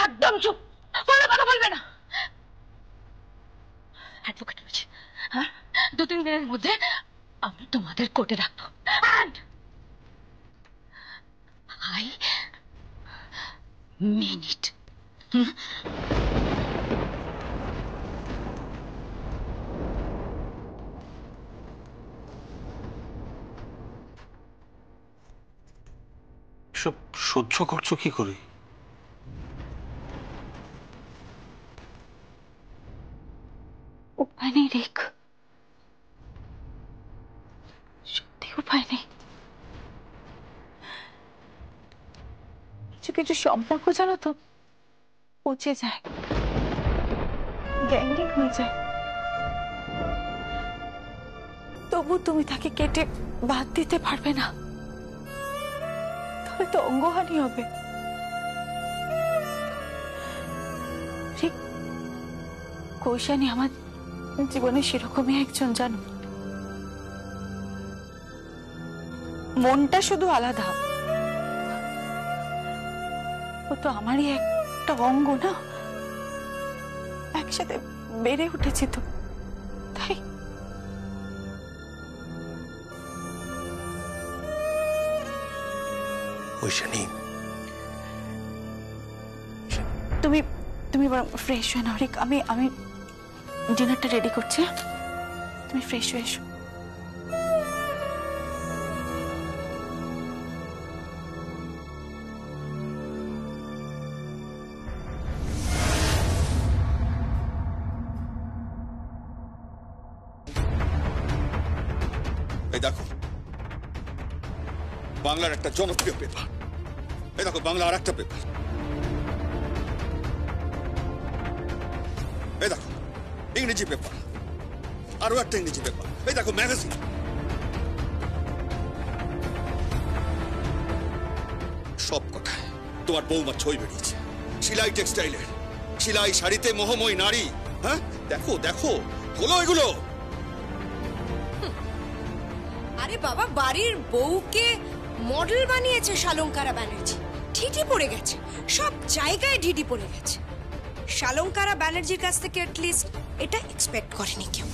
একদম চুপ, কোনো কথা বলবে না। অ্যাডভোকেট বলছি, হ্যাঁ 2-3 দিনের মধ্যে আমি তোমাদের কোর্টে রাখবো। I mean it. সব সহ্য করছো কি করে? উপায় নেই রিক, সত্যি উপায় নেই। কিছু কিছু সম্পর্ক জানো তো পচে যায়, গ্যাঙ্গিং হয়ে যায়। তবু তুমি তাকে কেটে বাদ দিতে পারবে না, তাহলে তো অঙ্গহানি হবে। ঠিক কৌশানী আমার জীবনে সেরকমই একজন, জানো, মনটা শুধু আলাদা, ও তো আমারই একটা অঙ্গ না, একসাথে বেড়ে উঠেছি তো, তাই তুমি তুমি বরং ফ্রেশ হয়ে নাও রিক, আমি ডিনারটা রেডি করছি, তুমি ফ্রেশ হয়ে এসো। এই দেখো বাংলার একটা জনপ্রিয় পেপার, এই দেখো বাংলা আর একটা পেপার, এই দেখো ইংরেজি পেপার, আরো একটা ইংরেজি পেপার, এই দেখো ম্যাগাজিন। সব কথায় তোমার বৌমা ছই বেরিয়েছে, সিলাই টেক্সটাইলের, সিলাই শাড়িতে মোহময়ী নারী। হ্যাঁ দেখো দেখো হলো এগুলো। আরে বাবা, বাড়ির বউকে মডেল বানিয়েছে শালঙ্কারা ব্যানার্জি, ঢিঢি পড়ে গেছে, সব জায়গায় ঢিঢি পড়ে গেছে। শালঙ্কারা ব্যানার্জির কাছ থেকে অ্যাটলিস্ট এটা এক্সপেক্ট করেনি কেউ।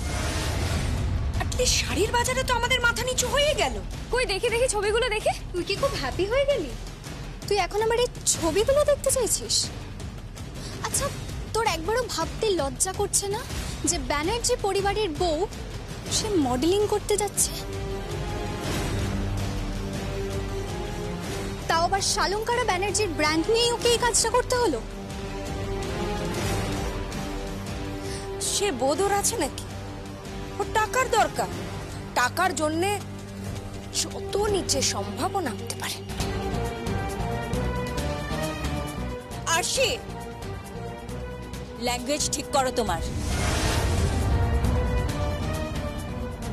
অ্যাটলিস্ট শাড়ির বাজারে তো আমাদের মাথা নিচু হয়ে গেল। কই দেখি দেখি ছবিগুলো দেখে। তুই কি খুব হ্যাপি হয়ে গেলি? তুই এখন আমার এই ছবিগুলো দেখতে চাইছিস? আচ্ছা, তোর একবারও ভাবতে লজ্জা করছে না যে ব্যানার্জি পরিবারের বউ সে মডেলিং করতে যাচ্ছে, তাও আবার শালঙ্কারা ব্যানার্জির ব্র্যান্ড নিয়েই ওকে এই কাজটা করতে হলো? সে বোধর আছে নাকি? ওর টাকার দরকার, টাকার জন্যে যত নিচে সম্ভব নামতে পারে। আর সে ল্যাঙ্গুয়েজ ঠিক করো তোমার,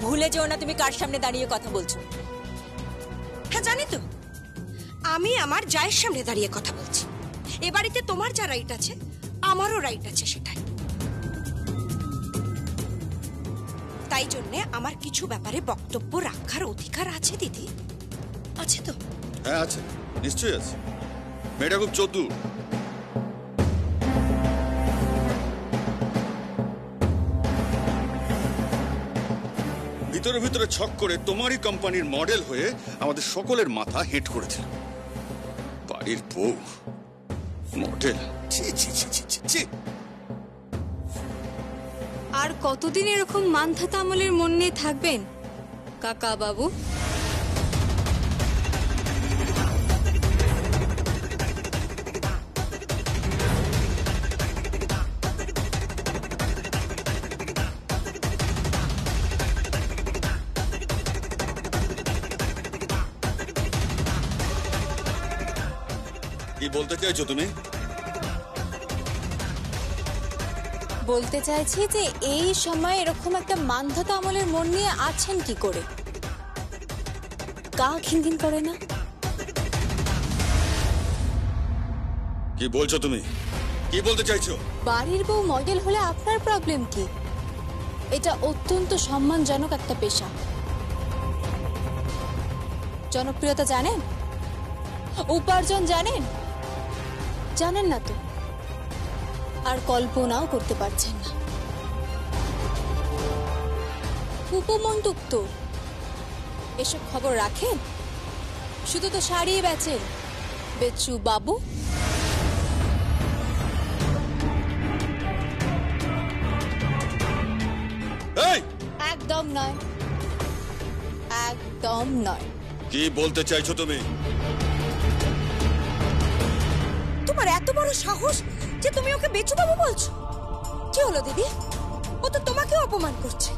ভুলে যেও না তুমি কার সামনে দাঁড়িয়ে কথা বলছো। হ্যাঁ জানি তো, আমি আমার জায়ের সামনে দাঁড়িয়ে কথা বলছি। এ বাড়িতে তোমার যা রাইট আছে আমারও রাইট আছে সেটাই। তাই জন্যে আমার কিছু ব্যাপারে বক্তব্য রাখার অধিকার আছে দিদি, আছে তো? হ্যাঁ আছে, নিশ্চয়ই আছে। মেয়েটা খুব চতুর। ভিতরে ভিতরে ছক করে তোমারই কোম্পানির মডেল হয়ে আমাদের সকলের মাথা হেঁট করেছিল। বাড়ির বউ মডেল, ছি ছি ছি ছি ছি ছি। আর কতদিন এরকম মানধাতা আমলের মন নিয়ে থাকবেন কাকা বাবু? কি বলতে চাইছো তুমি? বলতে চাইছি যে এই সময় এরকম একটা মানধাতা আমলের মন নিয়ে আছেন কি করে? গা ঘিনঘিন করে না? কি বলছো তুমি? কি বলতে চাইছো? বাড়ির বউ মডেল হলে আপনার প্রবলেম কি? এটা অত্যন্ত সম্মানজনক একটা পেশা। জনপ্রিয়তা জানেন, উপার্জন জানেন? জানেন না তো আর কল্পনাও করতে পারছেন না। উপমন্ডুক তো এসব খবর রাখেন? শুধু তো শাড়ি বেচেন বেচু বাবু। এই একদম নয়, একদম নয়। কি বলতে চাইছো তুমি? তোমার এত বড় সাহস যে তুমি ওকে বেচু বাবু বলছো? কি হলো দিদি? ও তো তোমাকেও অপমান করছে।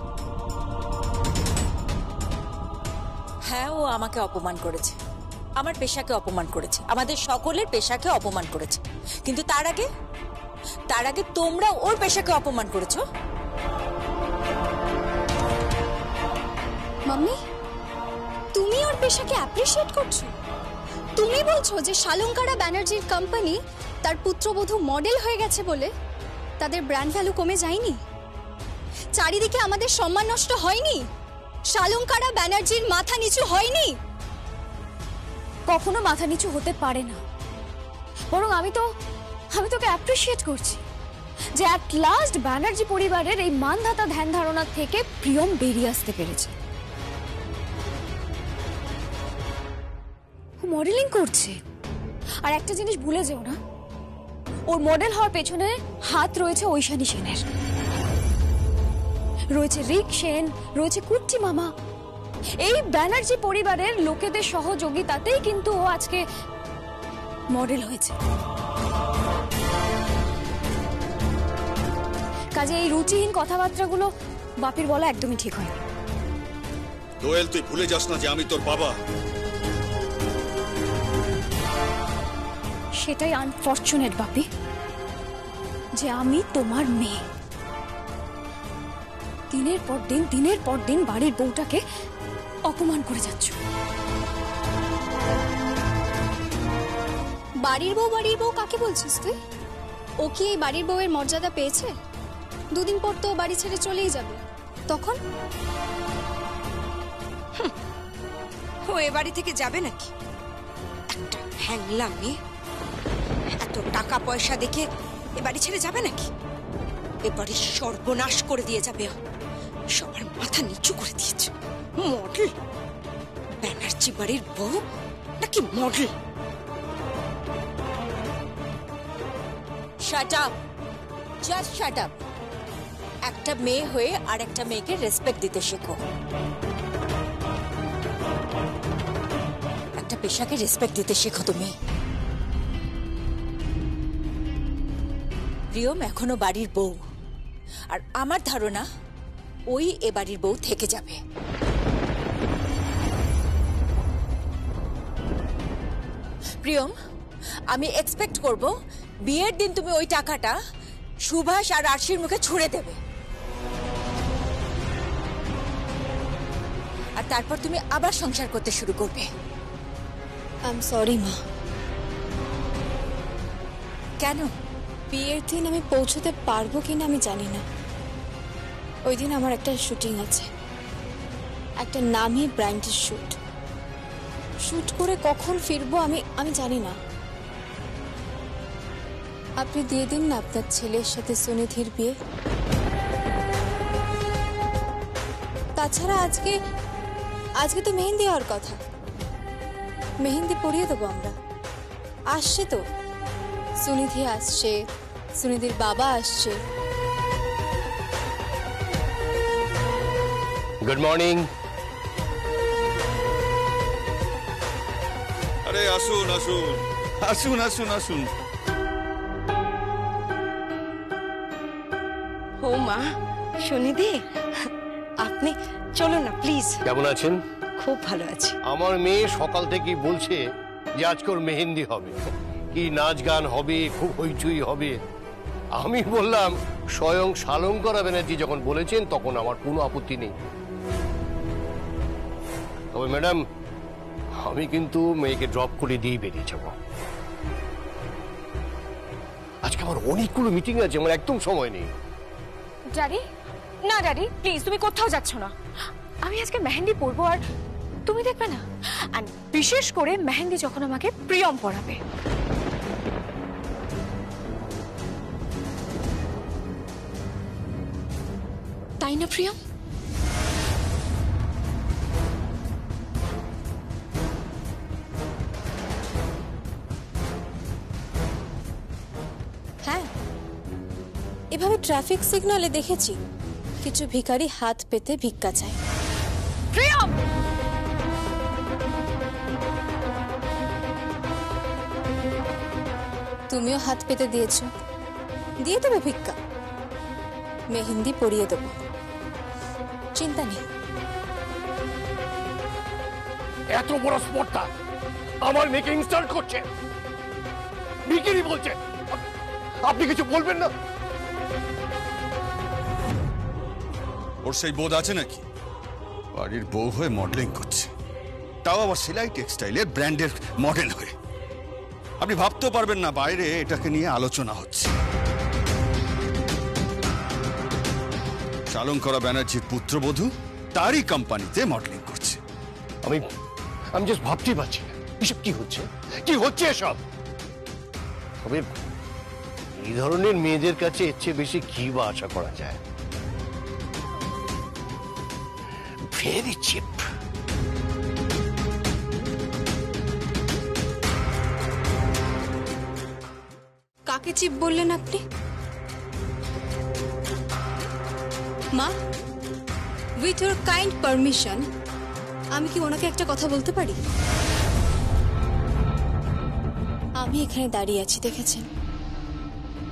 হ্যাঁ, ও আমাকে অপমান করেছে, আমার পেশাকে অপমান করেছে, আমাদের সকলের পেশাকে অপমান করেছে। কিন্তু তার আগে তোমরা ওর পেশাকে অপমান করেছো। মাম্মি, তুমি ওর পেশাকে অ্যাপ্রিশিয়েট করছো? তুমি বলছো যে শালঙ্কারা ব্যানার্জির কোম্পানি তার পুত্রবধূ মডেল হয়ে গেছে বলে তাদের ব্র্যান্ড ভ্যালু কমে যায়নি? চারিদিকে আমাদের সম্মান নষ্ট হয়নি? শালঙ্কারা ব্যানার্জির মাথা নিচু হয়নি? কখনো মাথা নিচু হতে পারে না, বরং আমি তোকে অ্যাপ্রিশিয়েট করছি যে অ্যাট লাস্ট ব্যানার্জি পরিবারের এই মানধাতা ধ্যান ধারণা থেকে প্রিয়ম বেরিয়ে আসতে পেরেছে। ও মডেলিং করছে, আর একটা জিনিস ভুলে যেও না, ওর মডেল হওয়ার পেছনে হাত রয়েছে ঐশানী সেনের, রয়েছে রিক সেন, রয়েছে কুট্টি মামা। এই ব্যানার্জি পরিবারের লোকেদের সহযোগিতাতেই কিন্তু ও আজকে মডেল হয়েছে। কাজে এই রুচিহীন কথাবার্তাগুলো বাপির বলা একদমই ঠিক হয়। দোয়েল, তুই ভুলে যাস না যে আমি তোর বাবা। সেটাই আনফরচুনেট বাপি, যে আমি তোমার মেয়ে। দিনের পর দিন বাড়ির বউটাকে অপমান করে যাচ্ছ। বাড়ির বউ কাকে বলছিস তুই? ও কি এই বাড়ির বউয়ের মর্যাদা পেয়েছে? দুদিন পর তো বাড়ি ছেড়ে চলেই যাবে, তখন? ও এ বাড়ি থেকে যাবে নাকি? একটা হ্যাংলা মেয়ে এত টাকা পয়সা দেখে এ বাড়ি ছেড়ে যাবে নাকি? এ বাড়ির সর্বনাশ করে দিয়ে যাবে। সবার মাথা নিচু করে দিয়েছে। মডেল? ব্যানার্জি বাড়ির বউ নাকি model? Shut up, just shut up. একটা মেয়ে হয়ে আর একটা মেয়েকে রেসপেক্ট দিতে শেখো। একটা পেশাকে রেসপেক্ট দিতে শেখো তুমি। প্রিয়ম এখনো বাড়ির বউ, আর আমার ধারণা ওই এ বাড়ির বউ থেকে যাবে। প্রিয়ম, আমি এক্সপেক্ট করব বিয়ের দিন তুমি ওই টাকাটা সুভাষ আর আরশির মুখে ছুঁড়ে দেবে, আর তারপর তুমি আবার সংসার করতে শুরু করবে। আই এম সরি মা। কেন? বিয়ের দিন আমি পৌঁছতে পারবো কিনা আমি জানি না। ওই দিন আমার একটা শুটিং আছে, একটা নামি ব্র্যান্ডের শুট করে কখন ফিরবো আমি জানি না। আপনি দিয়ে দিন না আপনার ছেলের সাথে সুনিধির বিয়ে। তাছাড়া আজকে তো মেহেন্দি হওয়ার কথা, মেহেন্দি পরিয়ে দেবো আমরা। আসছে তো, সুনিধি আসছে, সুনিধির বাবা আসছে। Good morning. আরে আসুন আসুন আসুন আসুন আসুন। ও মা, সুনিধি, আপনি চলুন না প্লিজ। কেমন আছেন? খুব ভালো আছি। আমার মেয়ে সকাল থেকেই বলছে যে আজকে ওর মেহেন্দি হবে, কি নাচ গান হবে, খুব হইচই হবে। আমি বললাম স্বয়ং শালঙ্কারা ব্যানার্জি যখন বলেছেন তখন আমার কোনো আপত্তি নেই। তবে ম্যাডাম, আমি কিন্তু মেয়েকে ড্রপ করে দিয়ে বেরিয়ে যাব। আজকে আমার অনেকগুলো মিটিং আছে, আমার একদম সময় নেই। ড্যাডি, না ড্যাডি প্লিজ, তুমি কোথাও যাচ্ছ না। আমি আজকে মেহেন্দি পরবো, আর তুমি দেখবে না। আর বিশেষ করে মেহেন্দি যখন আমাকে প্রিয়ম পরাবে। তাই না প্রিয়ম? হ্যাঁ, এভাবে ট্রাফিক সিগন্যালে দেখেছি কিছু ভিখারি হাত পেতে ভিক্ষা চায়। প্রিয়ম! তুমিও হাত পেতে দিয়েছো, দিয়ে দেবে ভিক্ষা, মেহেন্দি পরিয়ে দেবো, চিন্তা নেই। এত বড় স্পর্ধা আমার মেয়েকে ইনস্টাল্ট করছে, বিকিরি বলছে। আপনি কিছু বলবেন না? ওর সেই বোধ আছে নাকি? বাড়ির বউ হয়ে মডেলিং করছে, তাও আবার সেলাই টেক্সটাইলের ব্র্যান্ডের মডেল হয়ে। আপনি ভাবতেও পারবেন না বাইরে এটাকে নিয়ে আলোচনা হচ্ছে। শালঙ্করা ব্যানার্জির পুত্রবধূ তারই কোম্পানিতে মডেলিং করছে। আমি জাস্ট ভাবতেই পারছি না এসব কি হচ্ছে, কি হচ্ছে এসব। তবে এই ধরনের মেয়েদের কাছে এর চেয়ে বেশি কি বা আশা করা যায়? Very chip. কাকে চিপ বললেন আপনি? মা, উইথ ইউর কাইন্ড পারমিশন, আমি কি ওনাকে একটা কথা বলতে পারি? আমি এখানে দাঁড়িয়ে আছি, দেখেছেন?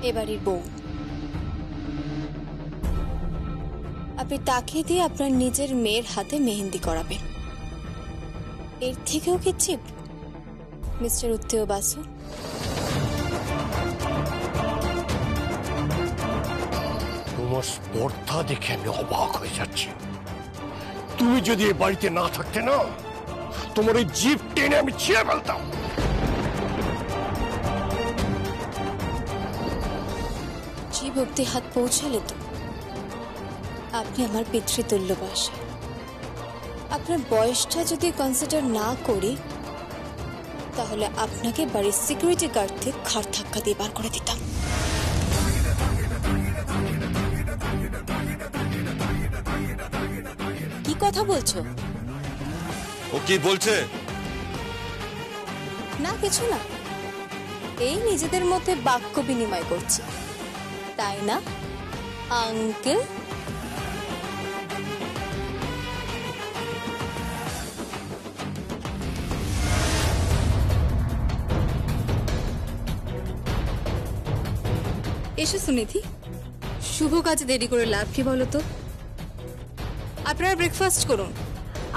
এবারের বউ। আপনি তাকে দিয়ে আপনার নিজের মেয়ের হাতে মেহেন্দি করাবেন, এর থেকেও কি চিপ মিস্টার উত্তেয় বাসু? তোমার স্পর্ধা দেখে আমি অবাক হয়ে যাচ্ছি। তুমি যদি এই বাড়িতে না থাকতে না, তোমার এই জিভ টেনে আমি ছিঁড়ে ফেলতাম। জিভ অব্দি হাত পৌঁছালে তো আপনি আমার পিতৃতুল্য বয়সে। আপনার বয়সটা যদি কনসিডার না করি, তাহলে আপনাকে বাড়ির সিকিউরিটি গার্ড থেকে ঘাড় ধাক্কা দিয়ে বার করে দিতাম। কি কথা বলছো? ও কি বলছে? না, কিছু না, এই নিজেদের মধ্যে বাক্য বিনিময় করছি, তাই না আঙ্কেল? এসো সুনিধি, শুভ কাজে দেরি করে লাভ কি বলো তো? আপনারা ব্রেকফাস্ট করুন,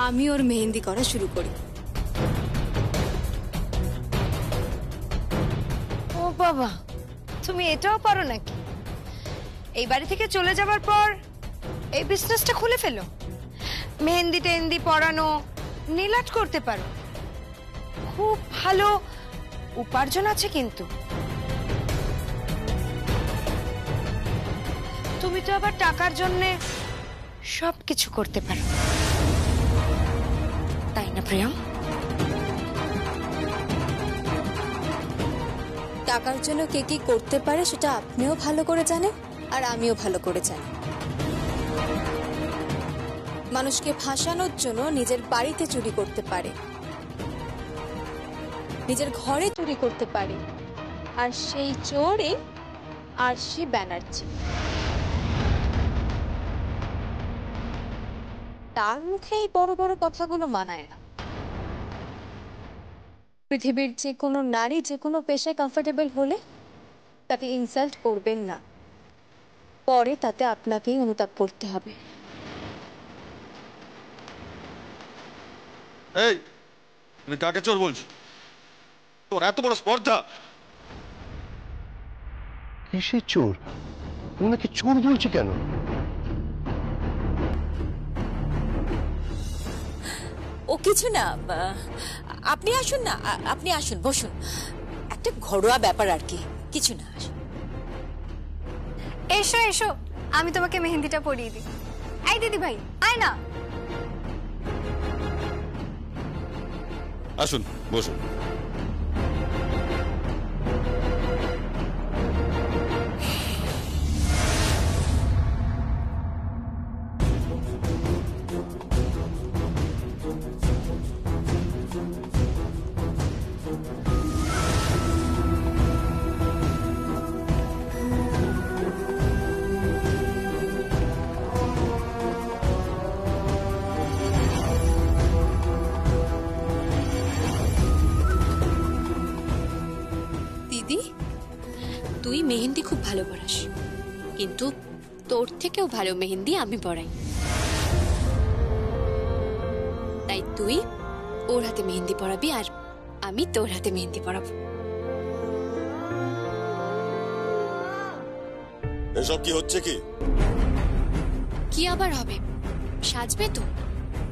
আমি ওর মেহেন্দি করা শুরু করি। ও বাবা, তুমি এটাও পারো নাকি? এই বাড়ি থেকে চলে যাবার পর এই বিজনেসটা খুলে ফেলো, মেহেন্দি টেহেন্দি পরানো, নেল আর্ট করতে পারো, খুব ভালো উপার্জন আছে। কিন্তু তুমি তো আবার টাকার জন্য সবকিছু করতে পারো, তাই না প্রিয়ম? টাকার জন্য কে কি করতে পারে সেটা আপনিও ভালো করে জানেন, আর আমিও ভালো করে জানি। মানুষকে ফাঁসানোর জন্য নিজের বাড়িতে চুরি করতে পারে, নিজের ঘরে চুরি করতে পারে, আর সেই চোরই আরশি ব্যানার্জি। তার মুখে এই বড় বড় কথাগুলো মানায় না। পৃথিবীর যে কোনো নারী যে কোনো পেশায় কমফোর্টেবল হলে তাকে ইনসাল্ট করবেন না, পরে তাতে আপনাকেই অনুতাপ করতে হবে। এই, তুমি কাকে চোর বলছো? তোর এত বড় স্পর্ধা! কিসের চোর? ওনাকে চোর বলছে কেন? ও কিছু না, আপনি আসুন না, আপনি আসুন, বসুন, একটা ঘরোয়া ব্যাপার আর কি, কিছু না। এসো এসো, আমি তোমাকে মেহেন্দিটা পরিয়ে দিই। এই দিদি ভাই, আয় না। আসুন, বসুন। তুই মেহেন্দি খুব ভালো পড়াস, কিন্তু তোর থেকেও ভালো মেহেন্দি আমি পড়াই। তাই তুই ওর হাতে মেহেন্দি পড়াবি আর আমি তোর হাতে মেহেন্দি পড়াবো। এসব কি হচ্ছে কি? কি আবার হবে, সাজবে তো।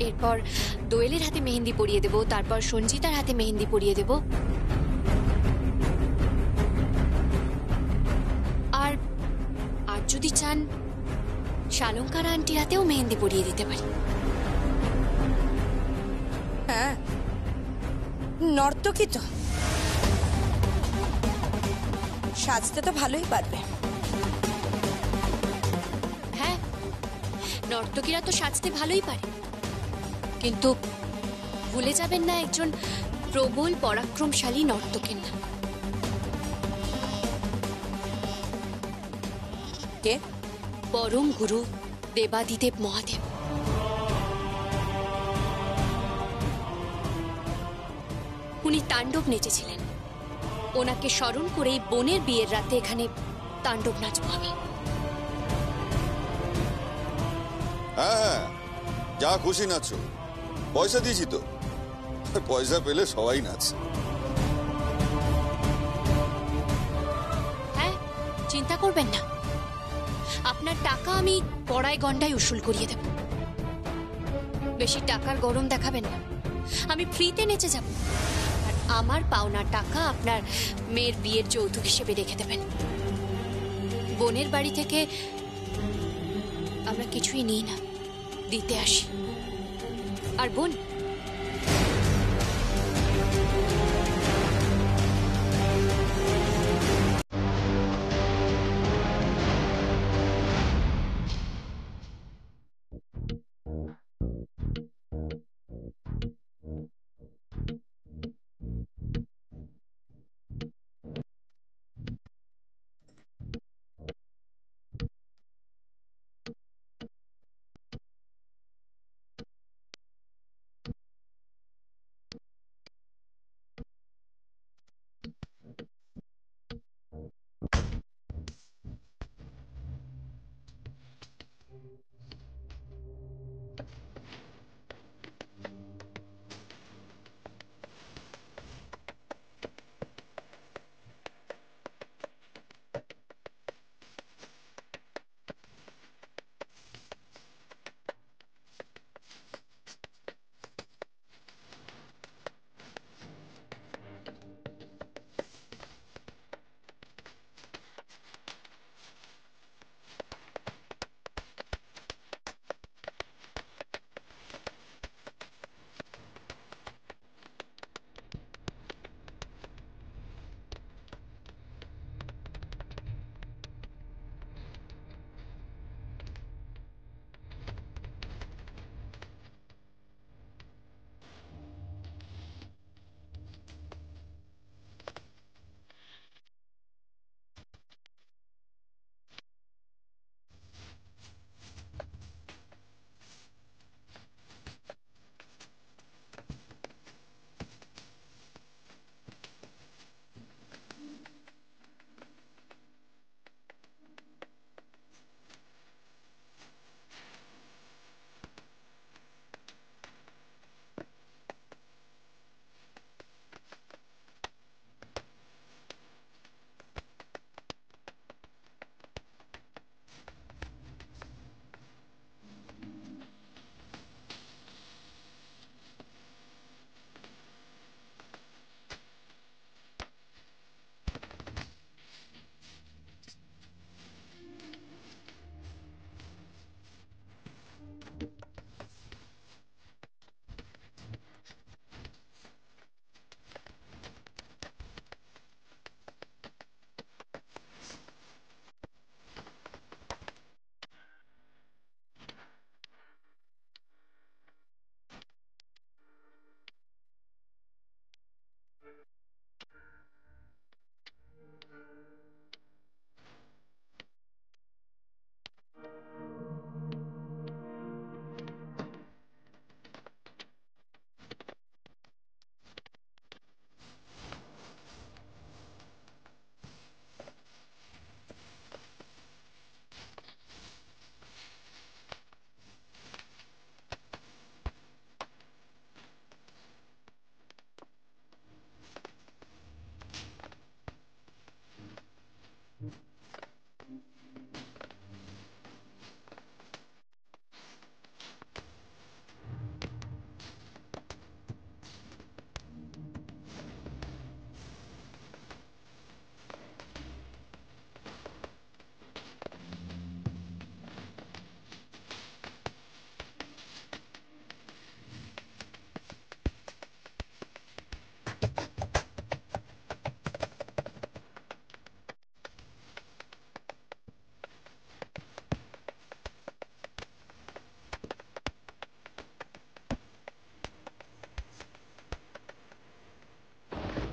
এরপর দোয়েলের হাতে মেহেন্দি পরিয়ে দেব, তারপর সঞ্জিতার হাতে মেহেন্দি পরিয়ে দেব, আর আর যদি চান শালঙ্কারা আন্টির হাতেও মেহেন্দি পরিয়ে দিতে পারি। হ্যাঁ, নর্তকী তো, সাজতে তো ভালোই পারবে। হ্যাঁ, নর্তকীরা তো সাজতে ভালোই পারে, কিন্তু ভুলে যাবেন না একজন প্রবল পরাক্রমশালী নর্তকের নাম। কে? পরম গুরু দেবাদিদেব মহাদেব। উনি তাণ্ডব নেচেছিলেন, ওনাকে স্মরণ করেই বোনের বিয়ের রাতে এখানে তাণ্ডব নাচবো আমি। হ্যাঁ হ্যাঁ, যা খুশি নাচো, পয়সা দিয়েছি তো, পয়সা পেলে সবাই নাচ। হ্যাঁ, চিন্তা করবেন না, আপনার টাকা আমি পড়ায় গন্ডায় উসুল করিয়ে দেব। বেশি টাকার গরম দেখাবেন না, আমি ফ্রিতে নেচে যাব, আর আমার পাওনা টাকা আপনার মেয়ের বিয়ের যৌতুক হিসেবে রেখে দেবেন। বোনের বাড়ি থেকে আমরা কিছুই নিই না, দিতে আসি। আর বোন, হুম